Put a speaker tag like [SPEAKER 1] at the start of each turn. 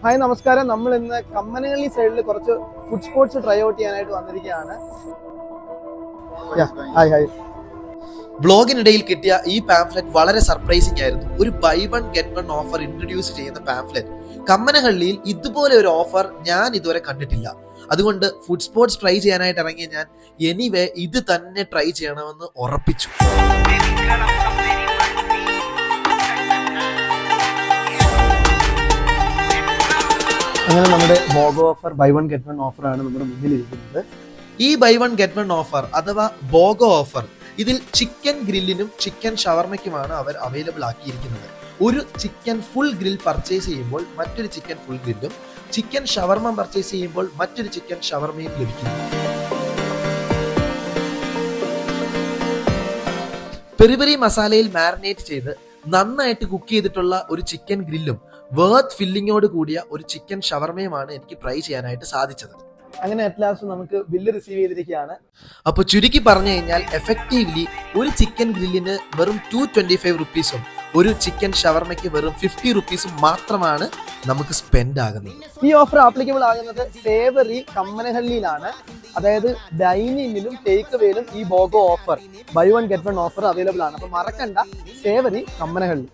[SPEAKER 1] Hi നമസ്കാരം. നമ്മൾ ഇന്ന് കമ്മനഹള്ളി സൈഡിൽ കുറച്ച് ഫുഡ് സ്പോർട്സ് ട്രൈ ഔട്ട് ചെയ്യാനായിട്ട് വന്നിരിക്കുകയാണ്. Hi hi.
[SPEAKER 2] ബ്ലോഗിനിടയിൽ കിട്ടിയ ഈ പാംഫ്ലെറ്റ് വളരെ സർപ്രൈസിംഗ് ആയിരുന്നു. ഒരു buy one get one offer introduce ചെയ്യുന്ന പാംഫ്ലെറ്റ്. കമ്മനഹള്ളിയിൽ ഇതുപോലെ ഒരു ഓഫർ ഞാൻ ഇതുവരെ കണ്ടിട്ടില്ല. അതുകൊണ്ട് ഫുഡ് സ്പോർട്സ് ട്രൈ ചെയ്യാനായിട്ട് ഇറങ്ങിയ ഞാൻ എനിവേ ഇത് തന്നെ ട്രൈ ചെയ്യണമെന്ന് ഉറപ്പിച്ചു.
[SPEAKER 1] അങ്ങനെ നമ്മുടെ BOGO offer buy one get one offer ആണ് നമ്മുടെ മുന്നിലിരിക്കുന്നത്.
[SPEAKER 2] ഈ buy one get one offer അഥവാ ബോഗോ ഓഫർ, ഇതിൽ ചിക്കൻ ഗ്രില്ലിനും ചിക്കൻ ഷവർമയ്ക്കുമാണ് അവർ അവൈലബിൾ ആക്കിയിരിക്കുന്നത്. ഒരു ചിക്കൻ ഫുൾ ഗ്രിൽ പർച്ചേസ് ചെയ്യുമ്പോൾ മറ്റൊരു ചിക്കൻ ഫുൾ ഗ്രില്ലും, ചിക്കൻ ഷവർമ പർച്ചേസ് ചെയ്യുമ്പോൾ മറ്റൊരു ചിക്കൻ ഷവർമയും ലഭിക്കുന്നു. പെരി പെരി മസാലയിൽ മാരിനേറ്റ് ചെയ്ത് നന്നായിട്ട് കുക്ക് ചെയ്തിട്ടുള്ള ഒരു ചിക്കൻ ഗ്രില്ലും വേർത്ത് ഫില്ലിങ്ങോട് കൂടിയ ഒരു ചിക്കൻ ഷവർമയുമാണ് എനിക്ക് ട്രൈ ചെയ്യാനായിട്ട് സാധിച്ചത്.
[SPEAKER 1] അങ്ങനെ അറ്റ് ലാസ്റ്റ് നമുക്ക് ബില്ല് റിസീവ് ചെയ്തിരിക്കുകയാണ്.
[SPEAKER 2] അപ്പോൾ ചുരുക്കി പറഞ്ഞു കഴിഞ്ഞാൽ എഫക്റ്റീവ്ലി ഒരു ചിക്കൻ ഗ്രില്ലിന് വെറും 225 റുപ്പീസും ഒരു ചിക്കൻ ഷവർമയ്ക്ക് വെറും 50 റുപ്പീസും മാത്രമാണ് നമുക്ക് സ്പെൻഡ് ആകുന്നത്.
[SPEAKER 1] ഈ ഓഫർ ആപ്ലിക്കബിൾ ആകുന്നത് സേവറി കമ്മനഹള്ളിയിലാണ്. അതായത് ഡൈനിങ്ങിലും ടേക്ക് വേയിലും ഈ BOGO offer buy one get one offer available ആണ്. അപ്പൊ മറക്കണ്ട, സേവറി കമ്മനഹള്ളി.